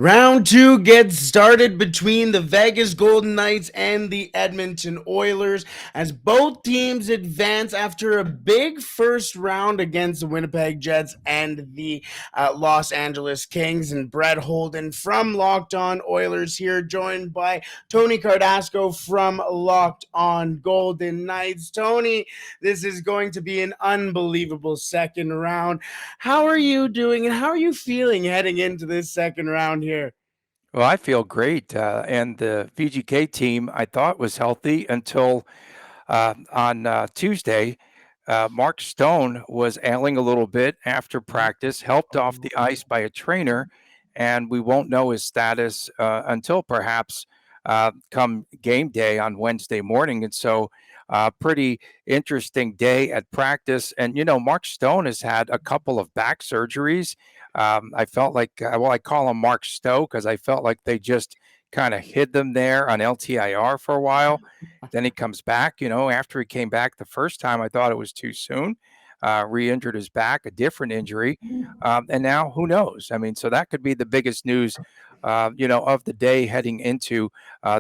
Round two gets started between the Vegas Golden Knights and the Edmonton Oilers as both teams advance after a big first round against the Winnipeg Jets and the Los Angeles Kings. And Brett Holden from Locked On Oilers here, joined by Tony Cardasco from Locked On Golden Knights. Tony, this is going to be an unbelievable second round. How are you doing and how are you feeling heading into this second round here? Well, I feel great. And the VGK team I thought was healthy until on Tuesday. Mark Stone was ailing a little bit after practice, helped off the ice by a trainer, and we won't know his status until perhaps come game day on Wednesday morning. And so, pretty interesting day at practice. And, Mark Stone has had a couple of back surgeries. I felt like, I call him Mark Stowe because I felt like they just kind of hid them there on LTIR for a while. Then he comes back. After he came back the first time, I thought it was too soon. Re-injured his back, a different injury, and now who knows? I mean, so that could be the biggest news, of the day heading into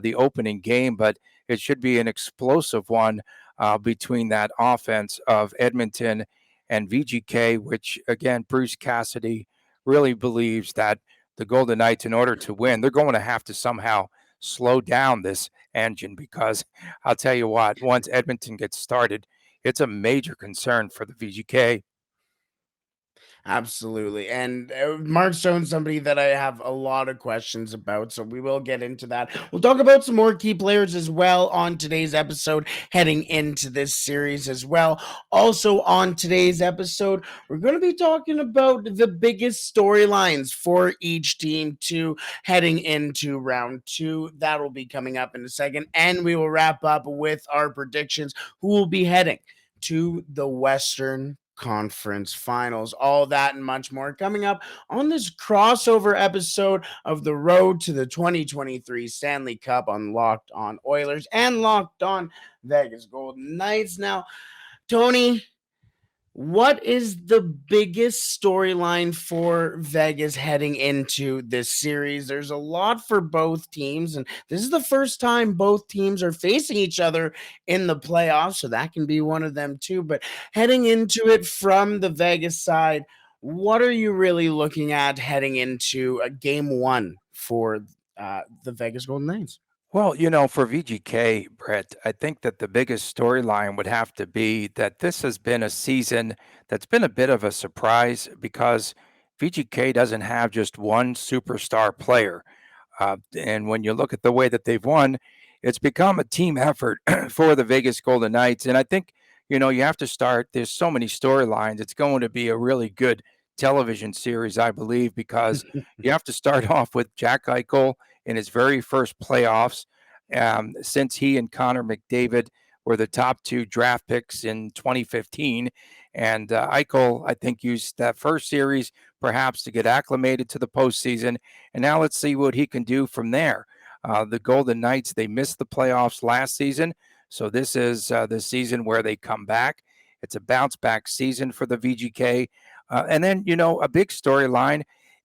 the opening game. But it should be an explosive one between that offense of Edmonton and VGK, which again, Bruce Cassidy really believes that the Golden Knights, in order to win, they're going to have to somehow slow down this engine because I'll tell you what, once Edmonton gets started, it's a major concern for the VGK. Absolutely. And Mark Stone's somebody that I have a lot of questions about. So we will get into that. We'll talk about some more key players as well on today's episode, heading into this series as well. Also, on today's episode, we're going to be talking about the biggest storylines for each team to heading into round two. That will be coming up in a second. And we will wrap up with our predictions who will be heading to the Western Conference Finals. All that and much more coming up on this crossover episode of the Road to the 2023 Stanley Cup on Locked On Oilers and Locked On Vegas Golden Knights. Now, Tony, what is the biggest storyline for Vegas heading into this series? There's a lot for both teams, and this is the first time both teams are facing each other in the playoffs, so that can be one of them too. But heading into it from the Vegas side, what are you really looking at heading into a game one for the Vegas Golden Knights? Well, for VGK, Brett, I think that the biggest storyline would have to be that this has been a season that's been a bit of a surprise because VGK doesn't have just one superstar player. And when you look at the way that they've won, it's become a team effort for the Vegas Golden Knights. And I think, you have to start, there's so many storylines. It's going to be a really good television series, I believe, because you have to start off with Jack Eichel in his very first playoffs since he and Connor McDavid were the top two draft picks in 2015. And Eichel, I think, used that first series perhaps to get acclimated to the postseason. And now let's see what he can do from there. The Golden Knights, they missed the playoffs last season. So this is the season where they come back. It's a bounce back season for the VGK. And then, a big storyline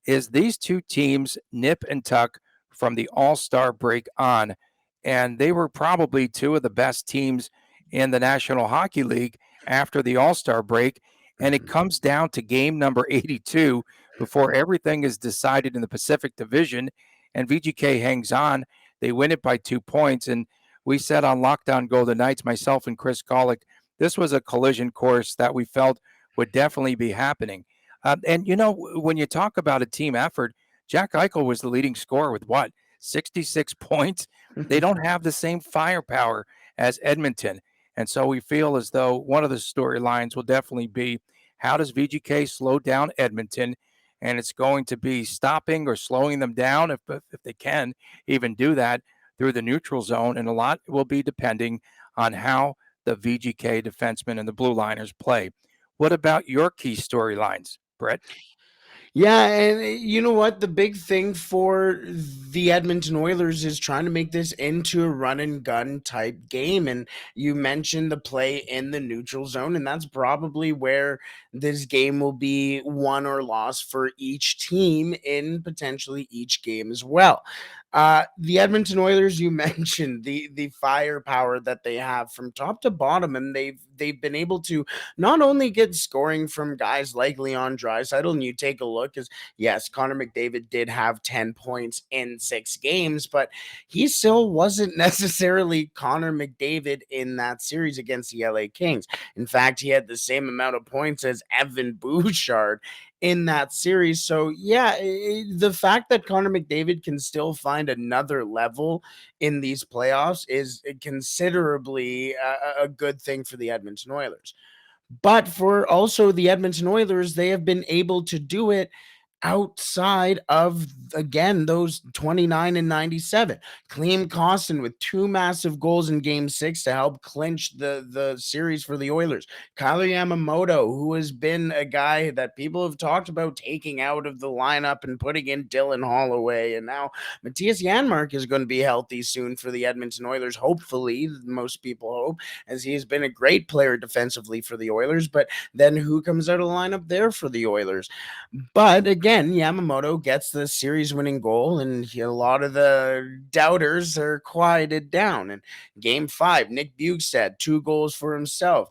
is these two teams nip and tuck from the All-Star break on. And they were probably two of the best teams in the National Hockey League after the All-Star break. And it comes down to game number 82 before everything is decided in the Pacific Division. And VGK hangs on. They win it by 2 points. And we said on Lockdown Golden Knights, myself and Chris Golick, this was a collision course that we felt would definitely be happening. And, when you talk about a team effort, Jack Eichel was the leading scorer with what? 66 points. They don't have the same firepower as Edmonton. And so we feel as though one of the storylines will definitely be how does VGK slow down Edmonton? And it's going to be stopping or slowing them down if they can even do that through the neutral zone. And a lot will be depending on how the VGK defensemen and the blue liners play. What about your key storylines, Brett? Yeah, and you know what? The big thing for the Edmonton Oilers is trying to make this into a run and gun type game. And you mentioned the play in the neutral zone, and that's probably where this game will be won or lost for each team in potentially each game as well. The Edmonton Oilers, you mentioned the firepower that they have from top to bottom, and they've been able to not only get scoring from guys like Leon Draisaitl, and you take a look, as yes, Connor McDavid did have 10 points in 6 games, but he still wasn't necessarily Connor McDavid in that series against the LA Kings. In fact, he had the same amount of points as Evan Bouchard in that series. So, yeah, the fact that Connor McDavid can still find another level in these playoffs is considerably a good thing for the Edmonton Oilers. But for also the Edmonton Oilers, they have been able to do it outside of, again, those 29 and 97. Klim Kostin with 2 massive goals in game 6 to help clinch the series for the Oilers. Kyler Yamamoto, who has been a guy that people have talked about taking out of the lineup and putting in Dylan Holloway, and now Matthias Janmark is going to be healthy soon for the Edmonton Oilers, hopefully, most people hope, as he has been a great player defensively for the Oilers. But then who comes out of the lineup there for the Oilers? But again, Yamamoto gets the series winning goal, and a lot of the doubters are quieted down. And game 5, Nick Bjugstad, 2 goals for himself.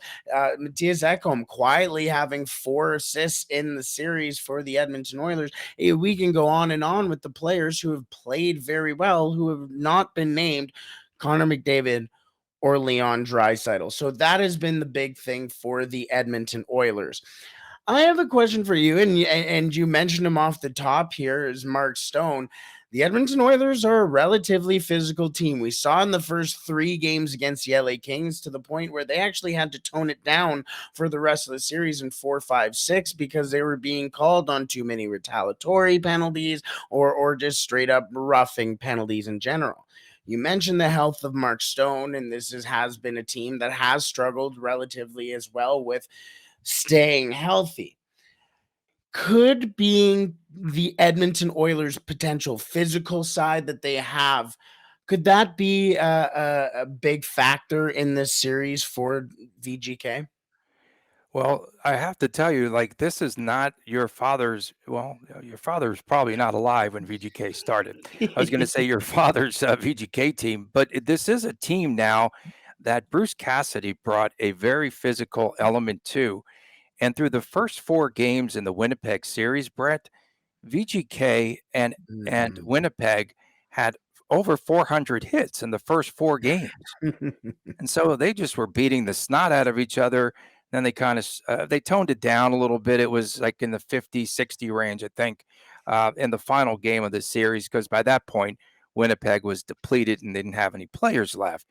Matthias Ekholm quietly having 4 assists in the series for the Edmonton Oilers. We can go on and on with the players who have played very well, who have not been named Connor McDavid or Leon Draisaitl. So that has been the big thing for the Edmonton Oilers. I have a question for you, and you mentioned him off the top here is Mark Stone. The Edmonton Oilers are a relatively physical team. We saw in the first 3 games against the LA Kings, to the point where they actually had to tone it down for the rest of the series in 4, 5, 6 because they were being called on too many retaliatory penalties or just straight up roughing penalties in general. You mentioned the health of Mark Stone, and has been a team that has struggled relatively as well with staying healthy. Could being the Edmonton Oilers' potential physical side that they have, could that be a big factor in this series for VGK? Well, I have to tell you, like, this is not your father's. Well, your father's probably not alive when VGK started. I was going to say your father's VGK team, but this is a team now that Bruce Cassidy brought a very physical element to. And through the first 4 games in the Winnipeg series, Brett, VGK and Mhm. Winnipeg had over 400 hits in the first 4 games. And so they just were beating the snot out of each other. Then they kind of they toned it down a little bit. It was like in the 50, 60 range, I think, in the final game of the series, because by that point, Winnipeg was depleted and didn't have any players left.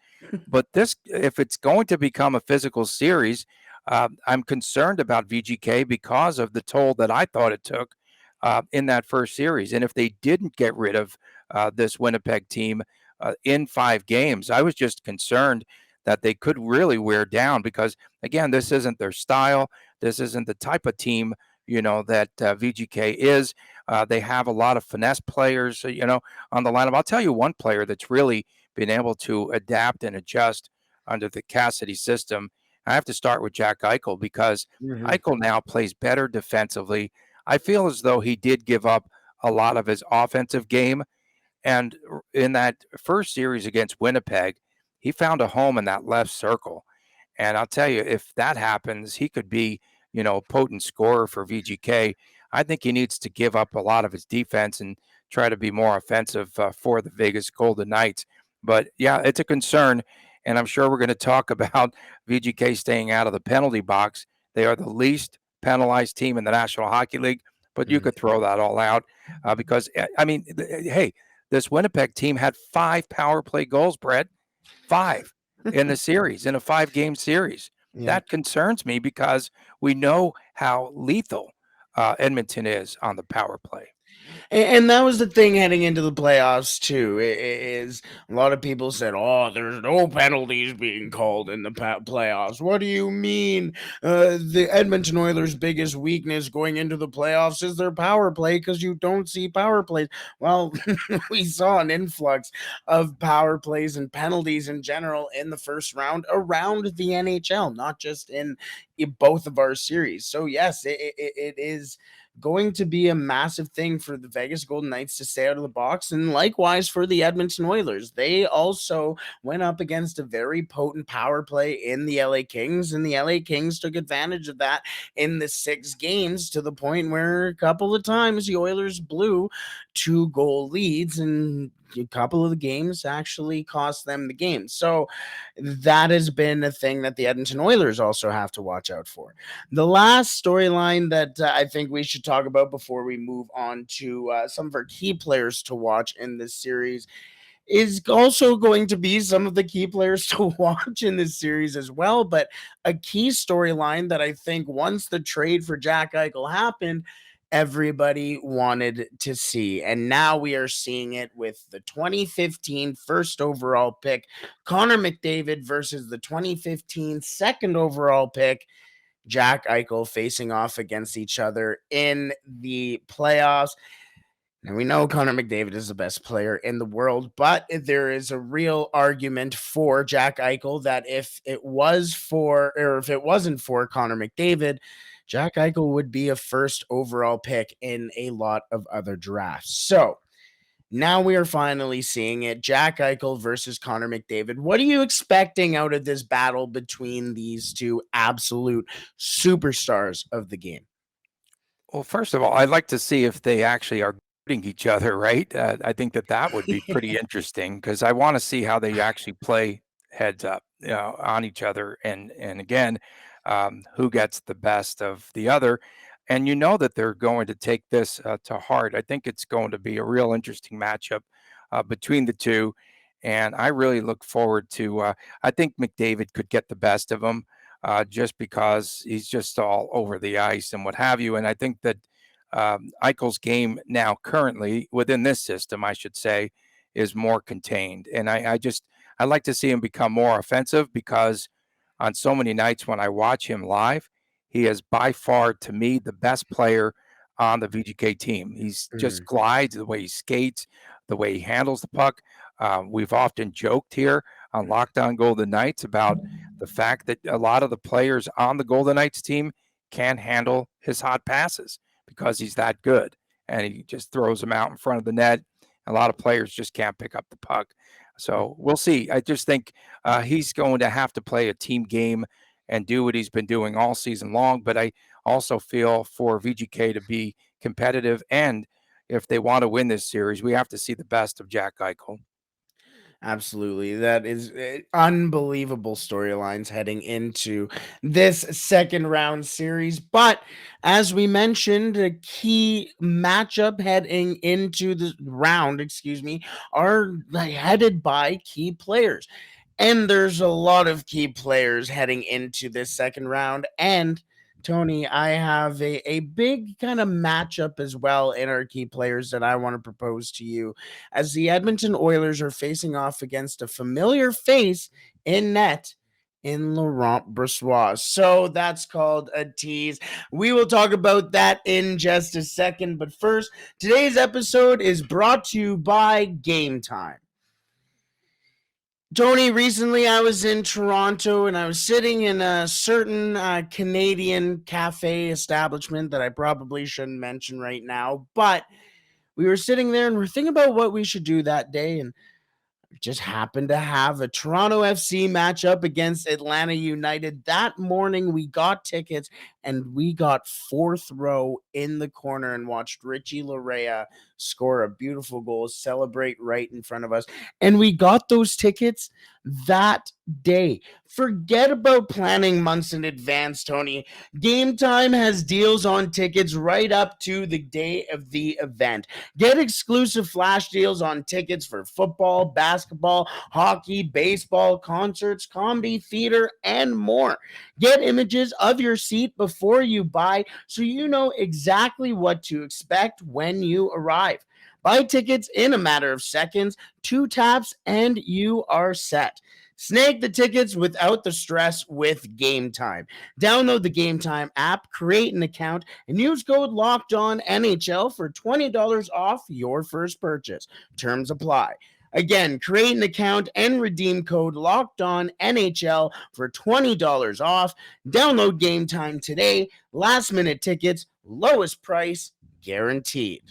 But this, if it's going to become a physical series, I'm concerned about VGK because of the toll that I thought it took in that first series. And if they didn't get rid of this Winnipeg team in 5 games, I was just concerned that they could really wear down because, again, this isn't their style. This isn't the type of team, that VGK is. They have a lot of finesse players, on the lineup. I'll tell you one player that's really been able to adapt and adjust under the Cassidy system. I have to start with Jack Eichel because Mhm. Eichel now plays better defensively. I feel as though he did give up a lot of his offensive game. And in that first series against Winnipeg, he found a home in that left circle. And I'll tell you, if that happens, he could be, a potent scorer for VGK. I think he needs to give up a lot of his defense and try to be more offensive for the Vegas Golden Knights. But yeah, it's a concern. And I'm sure we're going to talk about VGK staying out of the penalty box. They are the least penalized team in the National Hockey League, but you could throw that all out because, I mean, hey, this Winnipeg team had 5 power play goals, Brett, 5 in the series, in a 5-game series. Yeah. That concerns me because we know how lethal Edmonton is on the power play. And that was the thing heading into the playoffs too. Is a lot of people said, "Oh, there's no penalties being called in the playoffs." What do you mean? The Edmonton Oilers' biggest weakness going into the playoffs is their power play because you don't see power plays. Well, we saw an influx of power plays and penalties in general in the first round around the NHL, not just in both of our series. So yes, it is going to be a massive thing for the Vegas Golden Knights to stay out of the box, and likewise for the Edmonton Oilers. They also went up against a very potent power play in the LA Kings, and the LA Kings took advantage of that in the 6 games to the point where a couple of times the Oilers blew 2-goal leads, and a couple of the games actually cost them the game. So that has been a thing that the Edmonton Oilers also have to watch out for. The last storyline that I think we should talk about before we move on to some of our key players to watch in this series is also going to be some of the key players to watch in this series as well. But a key storyline that I think once the trade for Jack Eichel happened, everybody wanted to see. And now we are seeing it with the 2015 first overall pick, Connor McDavid, versus the 2015 second overall pick, Jack Eichel, facing off against each other in the playoffs. And we know Connor McDavid is the best player in the world, but there is a real argument for Jack Eichel that if it was for, or if it wasn't for Connor McDavid, Jack Eichel would be a first overall pick in a lot of other drafts. So now we are finally seeing it. Jack Eichel versus Connor McDavid. What are you expecting out of this battle between these two absolute superstars of the game? Well, first of all, I'd like to see if they actually are beating each other, right? I think that that would be pretty interesting because I want to see how they actually play heads up, on each other, and again, who gets the best of the other. And you know that they're going to take this to heart. I think it's going to be a real interesting matchup between the two, and I really look forward to. I think McDavid could get the best of him just because he's just all over the ice and what have you. And I think that Eichel's game now, currently within this system, I should say, is more contained. And I like to see him become more offensive because on so many nights when I watch him live, he is by far, to me, the best player on the VGK team. He's just Mhm. glides, the way he skates, the way he handles the puck. We've often joked here on Locked On Golden Knights about the fact that a lot of the players on the Golden Knights team can't handle his hot passes because he's that good. And he just throws them out in front of the net. A lot of players just can't pick up the puck. So we'll see. I just think he's going to have to play a team game and do what he's been doing all season long. But I also feel for VGK to be competitive. And if they want to win this series, we have to see the best of Jack Eichel. Absolutely. That is unbelievable storylines heading into this second round series. But as we mentioned, a key matchup heading into the round, are headed by key players. And there's a lot of key players heading into this second round. And Tony, I have a big kind of matchup as well in our key players that I want to propose to you, as the Edmonton Oilers are facing off against a familiar face in net in Laurent Brossoit. So that's called a tease. We will talk about that in just a second. But first, today's episode is brought to you by Gametime. Tony, recently I was in Toronto and I was sitting in a certain Canadian cafe establishment that I probably shouldn't mention right now, but we were sitting there and we're thinking about what we should do that day. And just happened to have a Toronto FC matchup against Atlanta United. That morning, we got tickets and we got fourth row in the corner and watched Richie Larea score a beautiful goal, celebrate right in front of us. And we got those tickets that day. Forget about planning months in advance, Tony. Game Time has deals on tickets right up to the day of the event. Get exclusive flash deals on tickets for football, basketball, hockey, baseball, concerts, comedy, theater, and more. Get images of your seat before you buy so you know exactly what to expect when you arrive. Buy tickets in a matter of seconds, 2 taps, and you are set. Snag the tickets without the stress with Gametime. Download the Gametime app, create an account, and use code Locked On NHL for $20 off your first purchase. Terms apply. Again, create an account and redeem code Locked On NHL for $20 off. Download Gametime today. Last minute tickets, lowest price guaranteed.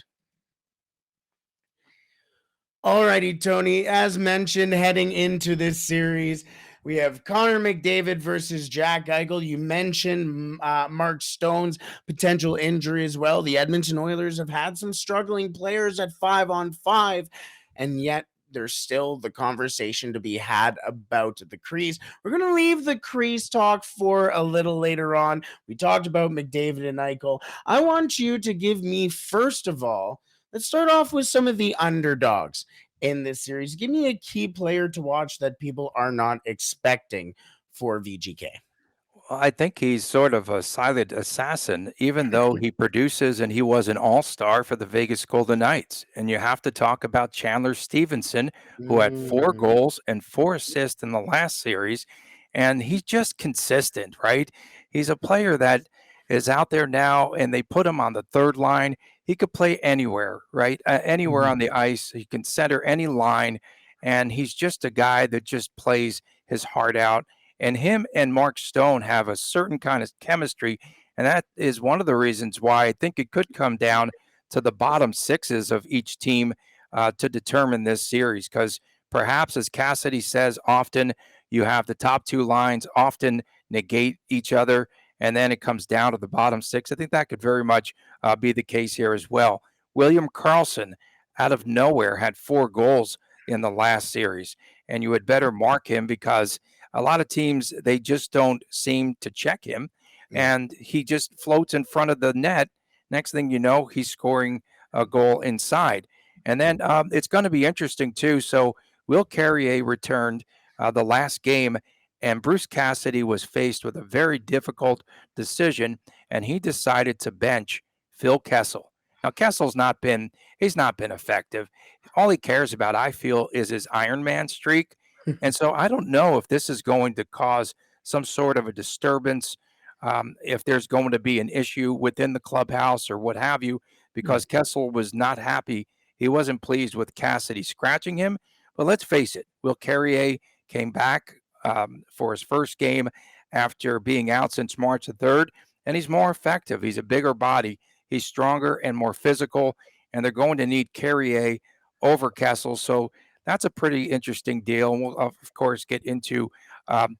Alrighty, Tony. As mentioned, heading into this series, we have Connor McDavid versus Jack Eichel. You mentioned Mark Stone's potential injury as well. The Edmonton Oilers have had some struggling players at 5-on-5, and yet there's still the conversation to be had about the crease. We're going to leave the crease talk for a little later on. We talked about McDavid and Eichel. I want you to give me, first of all, let's start off with some of the underdogs in this series. Give me a key player to watch that people are not expecting for VGK. Well, I think he's sort of a silent assassin, even though he produces and he was an all-star for the Vegas Golden Knights. And you have to talk about Chandler Stevenson, who had 4 goals and 4 assists in the last series. And he's just consistent, right? He's a player that is out there now, and they put him on the third line. He could play anywhere, right? Anywhere on the ice. He can center any line. And he's just a guy that just plays his heart out. And him and Mark Stone have a certain kind of chemistry. And that is one of the reasons why I think it could come down to the bottom sixes of each team to determine this series. Because perhaps, as Cassidy says, often you have the top 2 lines often negate each other. And then it comes down to the bottom 6. I think that could very much be the case here as well. William Karlsson, out of nowhere, had 4 goals in the last series. And you had better mark him because a lot of teams, they just don't seem to check him, and he just floats in front of the net. Next thing you know, he's scoring a goal inside. And then it's going to be interesting, too. So Will Carrier returned the last game, and Bruce Cassidy was faced with a very difficult decision, and he decided to bench Phil Kessel. Now, he's not been effective. All he cares about, I feel, is his Iron Man streak. And so I don't know if this is going to cause some sort of a disturbance, if there's going to be an issue within the clubhouse or what have you, because Kessel was not happy. He wasn't pleased with Cassidy scratching him. But let's face it, Will Carrier came back for his first game after being out since March the 3rd, and he's more effective. He's a bigger body. He's stronger and more physical, and they're going to need Carrier over Kessel. So that's a pretty interesting deal. And we'll, of course, get into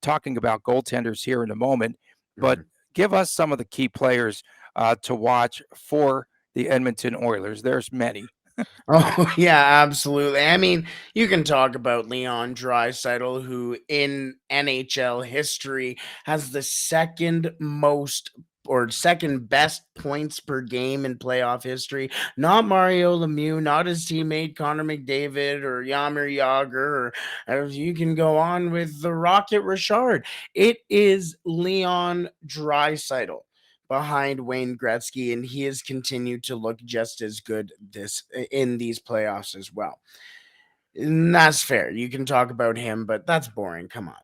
talking about goaltenders here in a moment. But give us some of the key players to watch for the Edmonton Oilers. There's many. Oh, yeah, absolutely. I mean, you can talk about Leon Draisaitl, who in NHL history has the second most or second best points per game in playoff history. Not Mario Lemieux, not his teammate Connor McDavid or Yamir Yager, or you can go on with the Rocket Richard. It is Leon Draisaitl behind Wayne Gretzky, and he has continued to look just as good in these playoffs as well. And that's fair. You can talk about him, but that's boring. Come on.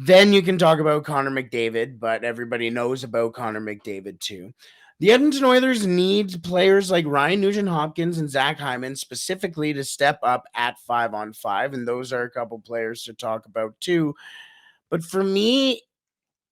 Then you can talk about Connor McDavid, but everybody knows about Connor McDavid too. The Edmonton Oilers need players like Ryan Nugent-Hopkins and Zach Hyman specifically to step up at 5-on-5, and those are a couple players to talk about too. But for me,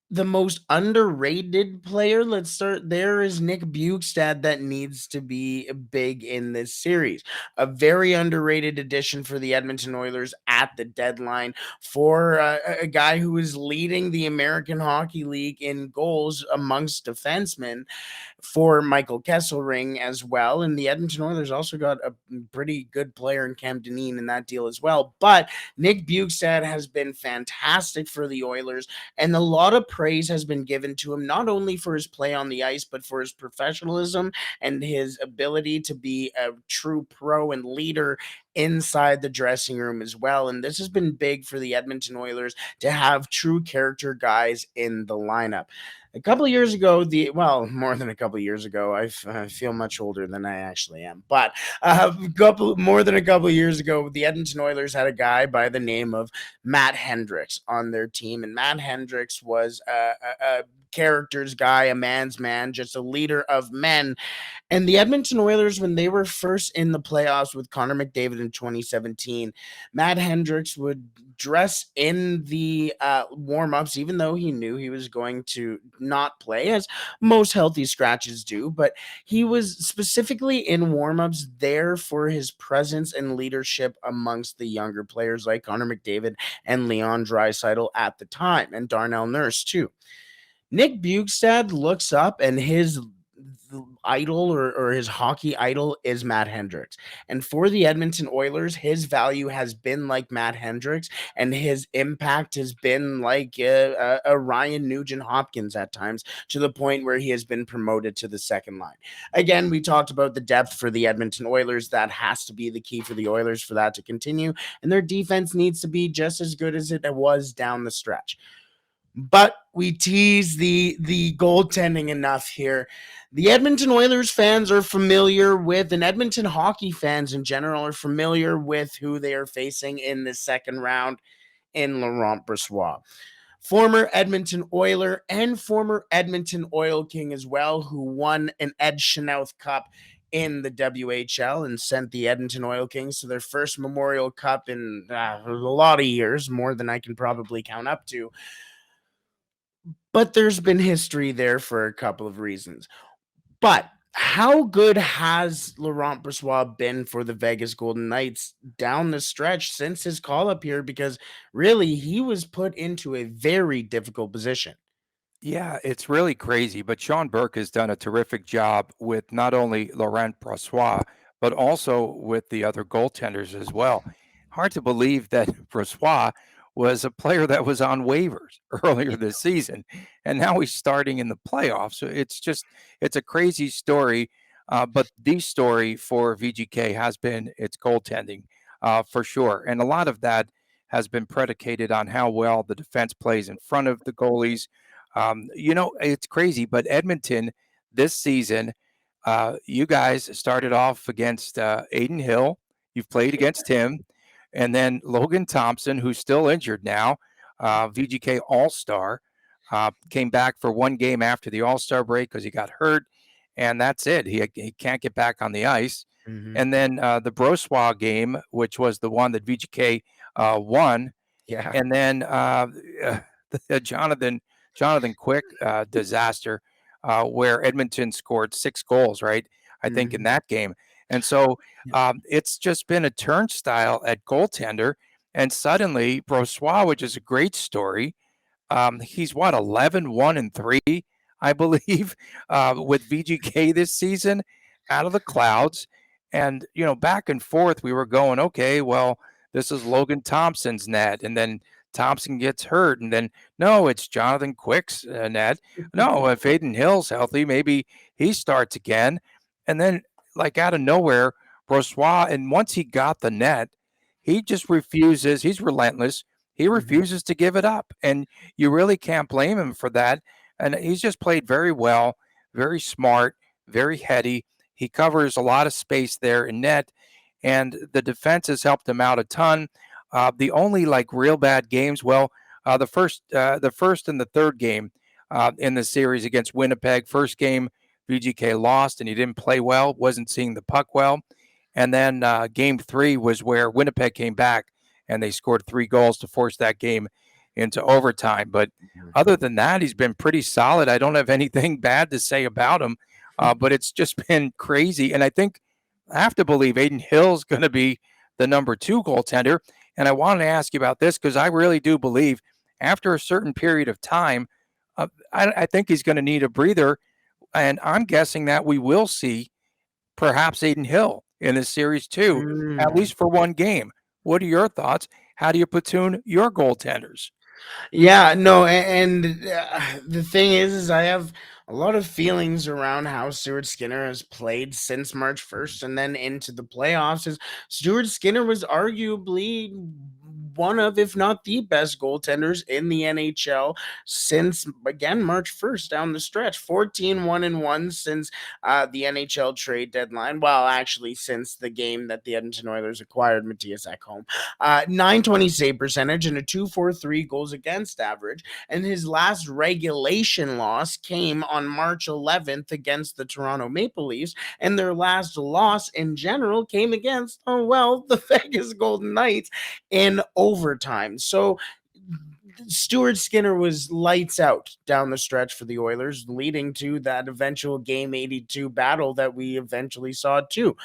the most underrated player, let's start there, is Nick Bjugstad, that needs to be big in this series. A very underrated addition for the Edmonton Oilers at the deadline for a guy who is leading the American Hockey League in goals amongst defensemen for Michael Kesselring as well. And the Edmonton Oilers also got a pretty good player in Cam Dineen in that deal as well. But Nick Bjugstad has been fantastic for the Oilers, and a lot of praise has been given to him, not only for his play on the ice, but for his professionalism and his ability to be a true pro and leader inside the dressing room as well. And this has been big for the Edmonton Oilers to have true character guys in the lineup. A couple of years ago, more than a couple of years ago, I feel much older than I actually am. But more than a couple of years ago, the Edmonton Oilers had a guy by the name of Matt Hendricks on their team, and Matt Hendricks was a character's guy, a man's man, just a leader of men. And the Edmonton Oilers, when they were first in the playoffs with Connor McDavid in 2017, Matt Hendricks would dress in the warm ups, even though he knew he was going to not play, as most healthy scratches do. But he was specifically in warm ups there for his presence and leadership amongst the younger players like Connor McDavid and Leon Draisaitl at the time, and Darnell Nurse, too. Nick Bugstad looks up and his idol or his hockey idol is Matt Hendricks. And for the Edmonton Oilers, his value has been like Matt Hendricks, and his impact has been like a Ryan Nugent Hopkins at times, to the point where he has been promoted to the second line. Again, we talked about the depth for the Edmonton Oilers. That has to be the key for the Oilers for that to continue. And their defense needs to be just as good as it was down the stretch. But we tease the goaltending enough here. The Edmonton Oilers fans are familiar with, and Edmonton hockey fans in general are familiar with who they are facing in the second round in Laurent Brossoit. Former Edmonton Oiler and former Edmonton Oil King as well, who won an Ed Chenoweth Cup in the WHL and sent the Edmonton Oil Kings to their first Memorial Cup in a lot of years, more than I can probably count up to. But there's been history there for a couple of reasons. But how good has Laurent Brossoit been for the Vegas Golden Knights down the stretch since his call up here? Because really, he was put into a very difficult position. Yeah, it's really crazy, but Sean Burke has done a terrific job with not only Laurent Brossoit, but also with the other goaltenders as well. Hard to believe that Brossoit was a player that was on waivers earlier this season, and now he's starting in the playoffs. So it's a crazy story. But the story for VGK has been its goaltending, for sure. And a lot of that has been predicated on how well the defense plays in front of the goalies. It's crazy, but Edmonton this season, you guys started off against Aiden Hill. You've played against him. And then Logan Thompson, who's still injured now, VGK All Star, came back for one game after the All Star break because he got hurt. And that's it. He can't get back on the ice. Mm-hmm. And then the Brossoit game, which was the one that VGK won. Yeah. And then the Jonathan Quick disaster, where Edmonton scored 6 goals, right? I think in Mm-hmm. that game. And so it's just been a turnstile at goaltender. And suddenly, Brossoit, which is a great story, he's what, 11, 1, and 3, I believe, with VGK this season out of the clouds. And, back and forth, we were going, okay, well, this is Logan Thompson's net. And then Thompson gets hurt. And then, no, it's Jonathan Quick's net. No, if Aiden Hill's healthy, maybe he starts again. And then, like out of nowhere, Brossoit, and once he got the net, he just refuses. He's relentless. He refuses to give it up. And you really can't blame him for that. And he's just played very well, very smart, very heady. He covers a lot of space there in net, and the defense has helped him out a ton. The only like real bad games, well, the first and the third game in the series against Winnipeg. First game, VGK lost, and he didn't play well, wasn't seeing the puck well. And then game 3 was where Winnipeg came back, and they scored 3 goals to force that game into overtime. But other than that, he's been pretty solid. I don't have anything bad to say about him, but it's just been crazy. And I think I have to believe Aiden Hill's going to be the number 2 goaltender. And I wanted to ask you about this because I really do believe after a certain period of time, I think he's going to need a breather. And I'm guessing that we will see perhaps Aiden Hill in this series too, at Mm. least for one game. What are your thoughts? How do you platoon your goaltenders? Yeah, no, and the thing is I have a lot of feelings around how Stuart Skinner has played since March 1st and then into the playoffs. Is Stuart Skinner was arguably one of, if not the best goaltenders in the NHL since, again, March 1st down the stretch. 14-1-1 since the NHL trade deadline. Well, actually, since the game that the Edmonton Oilers acquired Matthias Ekholm. 920 save percentage and a 243 goals against average. And his last regulation loss came on March 11th against the Toronto Maple Leafs. And their last loss in general came against, the Vegas Golden Knights in overtime. So Stuart Skinner was lights out down the stretch for the Oilers, leading to that eventual Game 82 battle that we eventually saw too.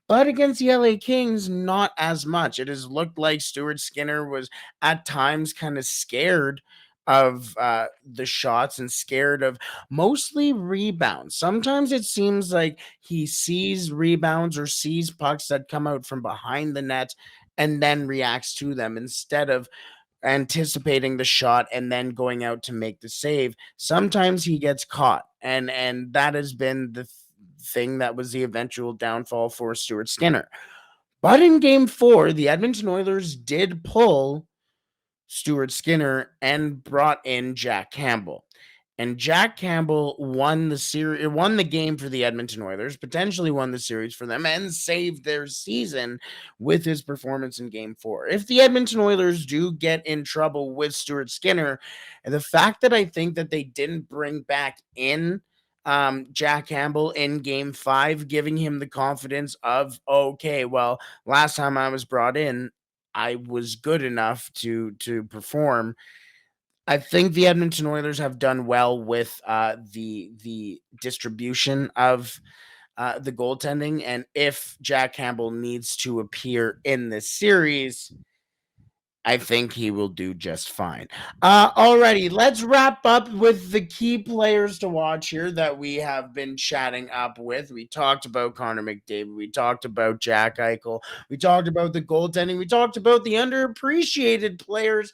But against the LA Kings, not as much. It has looked like Stuart Skinner was at times kind of scared of the shots and scared of mostly rebounds. Sometimes it seems like he sees rebounds or sees pucks that come out from behind the net and then reacts to them instead of anticipating the shot and then going out to make the save. Sometimes he gets caught, and that has been the thing that was the eventual downfall for Stuart Skinner. But in game 4, the Edmonton Oilers did pull Stuart Skinner and brought in Jack Campbell. And Jack Campbell won the game for the Edmonton Oilers, potentially won the series for them, and saved their season with his performance in game 4. If the Edmonton Oilers do get in trouble with Stuart Skinner, and the fact that I think that they didn't bring back in Jack Campbell in game 5, giving him the confidence of, okay, well, last time I was brought in, I was good enough to perform. I think the Edmonton Oilers have done well with the distribution of the goaltending, and if Jack Campbell needs to appear in this series, I think he will do just fine. Alrighty, let's wrap up with the key players to watch here that we have been chatting up with. We talked about Connor McDavid. We talked about Jack Eichel. We talked about the goaltending. We talked about the underappreciated players.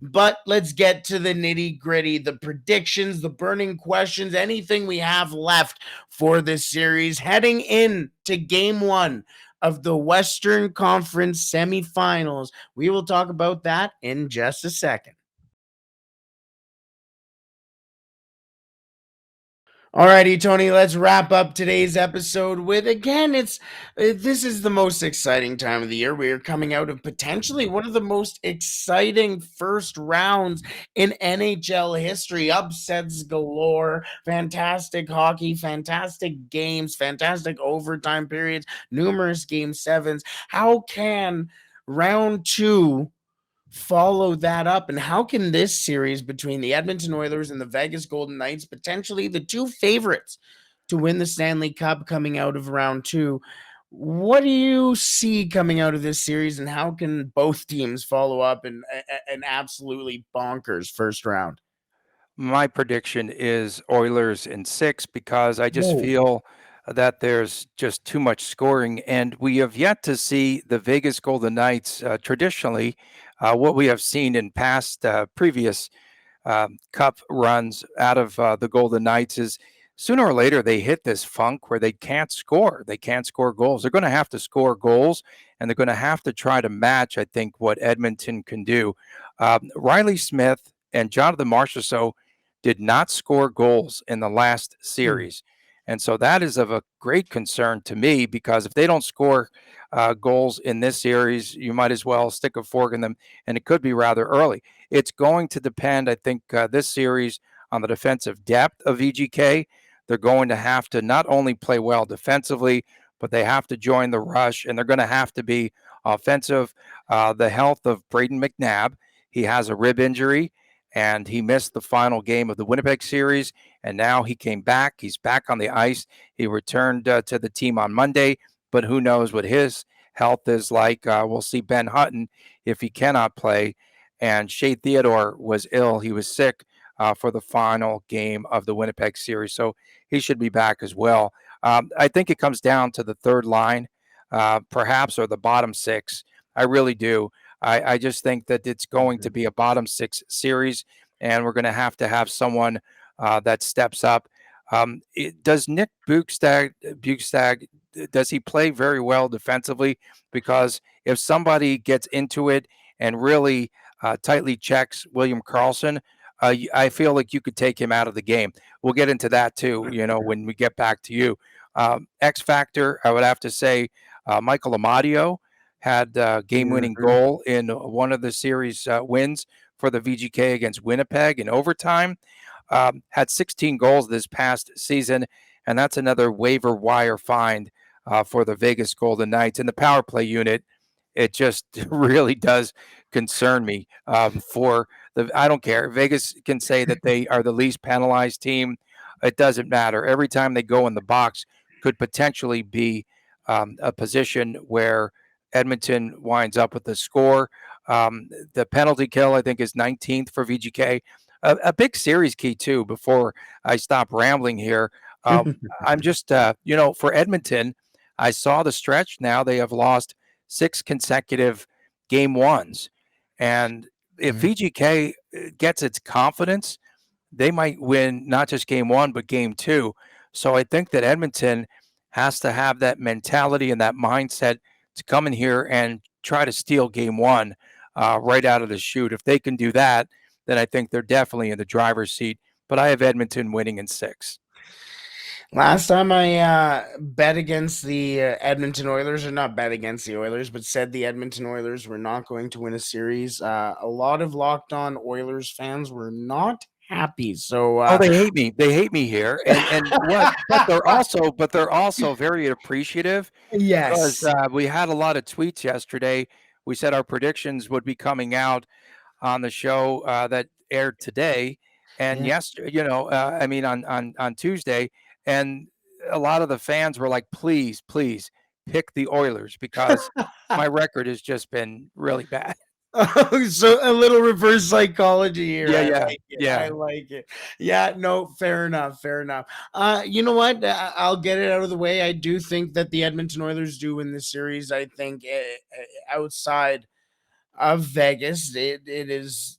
But let's get to the nitty gritty, the predictions, the burning questions, anything we have left for this series heading into game 1 of the Western Conference semifinals. We will talk about that in just a second. Alrighty, Tony, let's wrap up today's episode with, again, this is the most exciting time of the year. We are coming out of potentially one of the most exciting first rounds in NHL history. Upsets galore, fantastic hockey, fantastic games, fantastic overtime periods, numerous game 7s. How can round 2 follow that up? And how can this series between the Edmonton Oilers and the Vegas Golden Knights, potentially the two favorites to win the Stanley Cup coming out of round 2, what do you see coming out of this series, and how can both teams follow up in an absolutely bonkers first round? My prediction is Oilers in 6 because I just Whoa. feel that there's just too much scoring, and we have yet to see the Vegas Golden Knights traditionally. What we have seen in past previous cup runs out of the Golden Knights is sooner or later they hit this funk where they can't score. They can't score goals. They're going to have to score goals, and they're going to have to try to match, I think, what Edmonton can do. Riley Smith and Jonathan Marchessault did not score goals in the last series. And so that is of a great concern to me, because if they don't score goals in this series, you might as well stick a fork in them, and it could be rather early. It's going to depend, I think, this series on the defensive depth of VGK. They're going to have to not only play well defensively, but they have to join the rush, and they're going to have to be offensive. The health of Braden McNabb, he has a rib injury, and he missed the final game of the Winnipeg series, and now he came back. He's back on the ice. He returned to the team on Monday, but who knows what his health is like. We'll see Ben Hutton if he cannot play, and Shea Theodore was ill. He was sick for the final game of the Winnipeg series, so he should be back as well. I think it comes down to the third line, perhaps, or the bottom 6. I really do. I just think that it's going to be a bottom 6 series, and we're going to have someone that steps up. Does Nick Bukestad, does he play very well defensively? Because if somebody gets into it and really tightly checks William Karlsson, I feel like you could take him out of the game. We'll get into that too, when we get back to you. X factor, I would have to say, Michael Amadio had a game-winning Mhm. goal in one of the series wins for the VGK against Winnipeg in overtime. Had 16 goals this past season, and that's another waiver wire find for the Vegas Golden Knights. In the power play unit, it just really does concern me. I don't care. Vegas can say that they are the least penalized team. It doesn't matter. Every time they go in the box, could potentially be a position where Edmonton winds up with the score. The penalty kill, I think, is 19th for VGK. A big series key too. Before I stop rambling here, I'm just for Edmonton, I saw the stretch. Now they have lost 6 consecutive game ones, and if VGK gets its confidence, they might win not just game one, but game two. So I think that Edmonton has to have that mentality and that mindset to come in here and try to steal game one right out of the chute. If they can do that, then I think they're definitely in the driver's seat. But I have Edmonton winning in 6. Last time I bet against the Edmonton Oilers, or not bet against the Oilers, but said the Edmonton Oilers were not going to win a series, a lot of Locked On Oilers fans were not happy. So, Oh, they hate me. They hate me here, and what? But they're also very appreciative because yes. we had a lot of tweets yesterday. We said our predictions would be coming out on the show that aired today, and Yeah. yesterday, I mean on Tuesday, and a lot of the fans were like, "Please, please pick the Oilers," because my record has just been really bad. Oh, so a little reverse psychology here. Yeah, I yeah, like it. I yeah. like it. Yeah, no, fair enough. Fair enough. You know what? I'll get it out of the way. I do think that the Edmonton Oilers do win this series. I think outside of Vegas, it is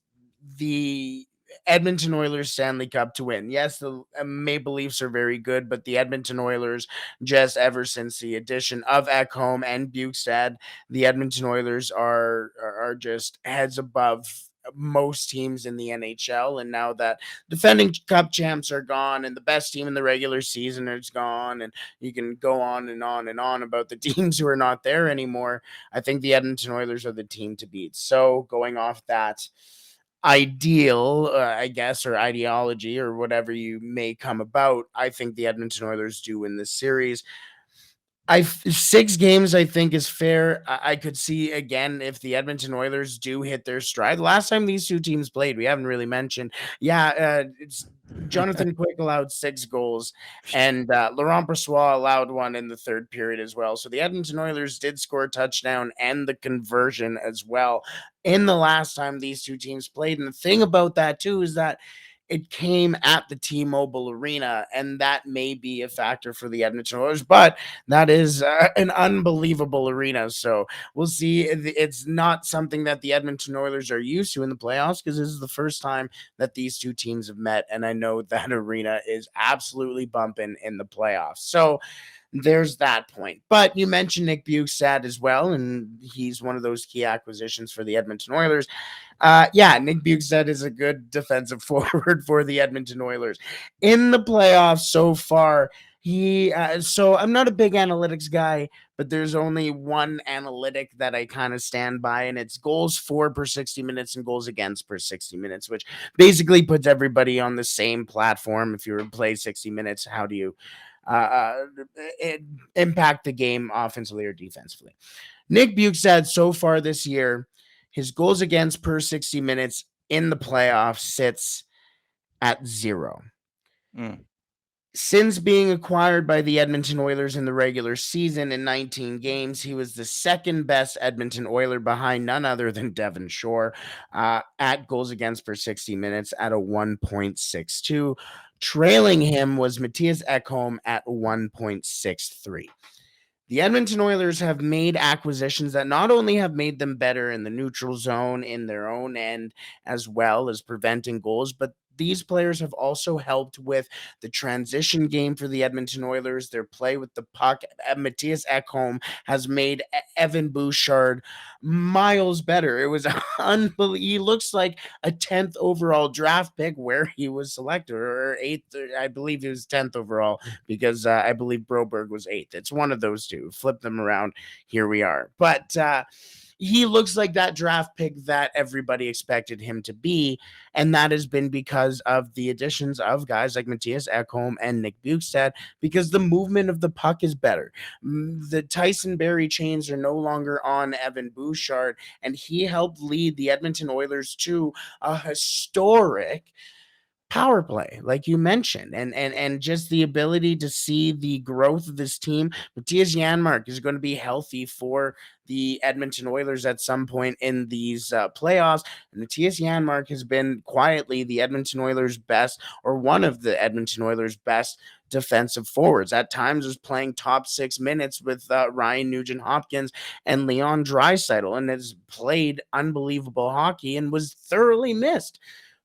the Edmonton Oilers Stanley Cup to win. Yes, the Maple Leafs are very good, but the Edmonton Oilers, just ever since the addition of Ekholm and Bukestad, the Edmonton Oilers are just heads above most teams in the NHL. And now that defending cup champs are gone and the best team in the regular season is gone, and you can go on and on and on about the teams who are not there anymore, I think the Edmonton Oilers are the team to beat. So going off that ideal, I guess, or ideology, or whatever you may come about, I think the Edmonton Oilers do win this series. I 6 games I think is fair. I could see again if the Edmonton Oilers do hit their stride. Last time these two teams played, we haven't really mentioned. Yeah, it's Jonathan Quick allowed 6 goals, and Laurent Brossoit allowed one in the third period as well. So the Edmonton Oilers did score a touchdown and the conversion as well in the last time these two teams played. And the thing about that too is that it came at the T-Mobile Arena, and that may be a factor for the Edmonton Oilers, but that is an unbelievable arena. So we'll see. It's not something that the Edmonton Oilers are used to in the playoffs because this is the first time that these two teams have met, and I know that arena is absolutely bumping in the playoffs. So there's that point. But you mentioned Nick Bukestad as well, and he's one of those key acquisitions for the Edmonton Oilers. Yeah, Nick Bukestad is a good defensive forward for the Edmonton Oilers in the playoffs so far. So I'm not a big analytics guy, but there's only one analytic that I kind of stand by, and it's goals for per 60 minutes and goals against per 60 minutes, which basically puts everybody on the same platform. If you were to play 60 minutes, how do you uh, impact the game offensively or defensively? Nick Bukestad so far this year, his goals against per 60 minutes in the playoffs sits at 0. Mm. Since being acquired by the Edmonton Oilers in the regular season in 19 games, he was the second best Edmonton Oiler behind none other than Devon Shore at goals against per 60 minutes at a 1.62. Trailing him was Matthias Ekholm at 1.63. The Edmonton Oilers have made acquisitions that not only have made them better in the neutral zone in their own end, as well as preventing goals, but these players have also helped with the transition game for the Edmonton Oilers, their play with the puck. Matthias Ekholm has made Evan Bouchard miles better. It was unbelievable. He looks like a 10th overall draft pick where he was selected, or 8th. I believe he was 10th overall because I believe Broberg was 8th. It's one of those two. Flip them around. Here we are. But he looks like that draft pick that everybody expected him to be. And that has been because of the additions of guys like Matthias Ekholm and Nick Bukestad, because the movement of the puck is better. The Tyson Berry chains are no longer on Evan Bouchard, and he helped lead the Edmonton Oilers to a historic power play, like you mentioned, and just the ability to see the growth of this team. Matthias Janmark is going to be healthy for the Edmonton Oilers at some point in these playoffs. And Matthias Janmark has been quietly the Edmonton Oilers' best, or one of the Edmonton Oilers' best defensive forwards. At times was playing top 6 minutes with Ryan Nugent-Hopkins and Leon Draisaitl, and has played unbelievable hockey and was thoroughly missed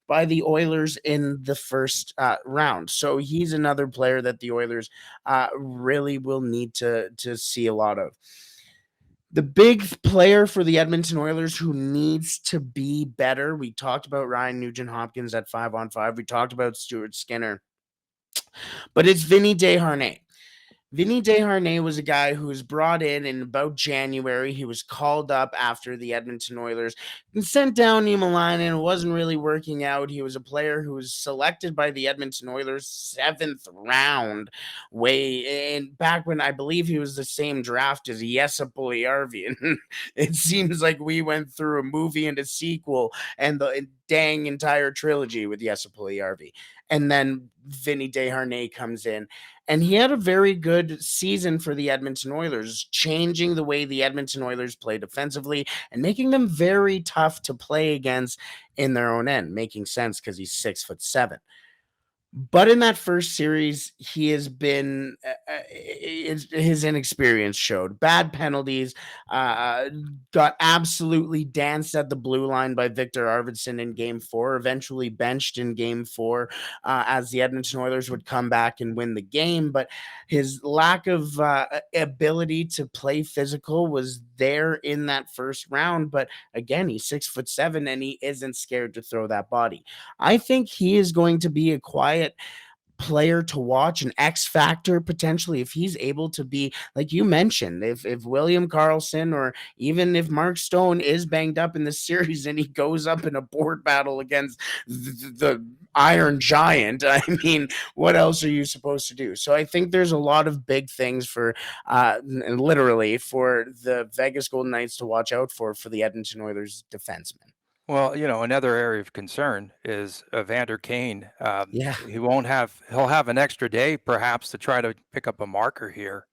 by the Oilers in the first round. So he's another player that the Oilers really will need to see a lot of. The big player for the Edmonton Oilers who needs to be better, we talked about Ryan Nugent-Hopkins at 5-on-5. We talked about Stuart Skinner, but it's Vinny Desharnais. Vinny Desharnais was a guy who was brought in about January. He was called up after the Edmonton Oilers and sent down Niemelainen. It wasn't really working out. He was a player who was selected by the Edmonton Oilers 7th round, way and back when I believe he was the same draft as Jesse Puljujärvi. And it seems like we went through a movie and a sequel and the dang entire trilogy with Jesse Puljujärvi. And then Vinny Desharnais comes in, and he had a very good season for the Edmonton Oilers, changing the way the Edmonton Oilers play defensively and making them very tough to play against in their own end, making sense because he's 6'7". But in that first series, he has been his inexperience showed. Bad penalties, got absolutely danced at the blue line by Victor Arvidsson in Game 4. Eventually benched in Game 4 as the Edmonton Oilers would come back and win the game. But his lack of ability to play physical was there in that first round. But again, he's 6'7" and he isn't scared to throw that body. I think he is going to be a quiet player to watch, an X factor potentially, if he's able to be, like you mentioned, if William Karlsson or even if Mark Stone is banged up in this series and he goes up in a board battle against the Iron Giant, I mean, what else are you supposed to do? So I think there's a lot of big things for literally for the Vegas Golden Knights to watch out for the Edmonton Oilers defensemen. Well, another area of concern is Evander Kane. Yeah. He'll have an extra day perhaps to try to pick up a marker here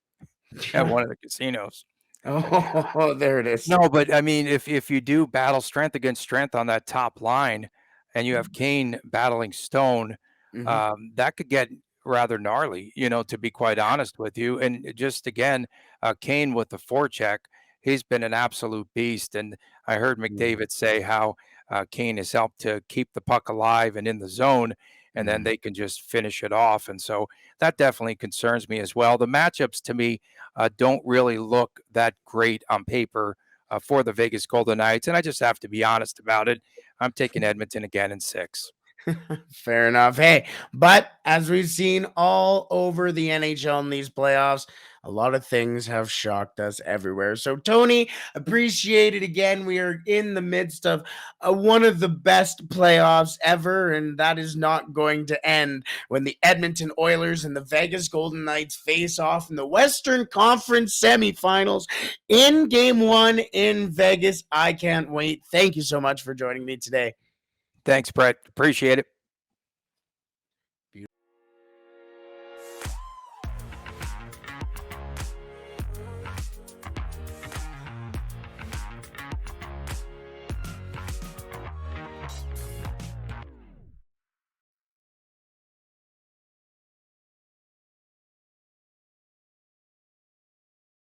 at one of the casinos. Oh, there it is. No, but I mean, if you do battle strength against strength on that top line, and you have Kane battling Stone, that could get rather gnarly. To be quite honest with you, and just again, Kane with the forecheck, he's been an absolute beast. And I heard McDavid say how Kane has helped to keep the puck alive and in the zone, and then they can just finish it off. And so that definitely concerns me as well. The matchups to me don't really look that great on paper for the Vegas Golden Knights. And I just have to be honest about it. I'm taking Edmonton again in 6. Fair enough. Hey, but as we've seen all over the NHL in these playoffs, a lot of things have shocked us everywhere. So, Tony, appreciate it again. We are in the midst of one of the best playoffs ever, and that is not going to end when the Edmonton Oilers and the Vegas Golden Knights face off in the Western Conference semifinals in Game 1 in Vegas. I can't wait. Thank you so much for joining me today. Thanks, Brett. Appreciate it.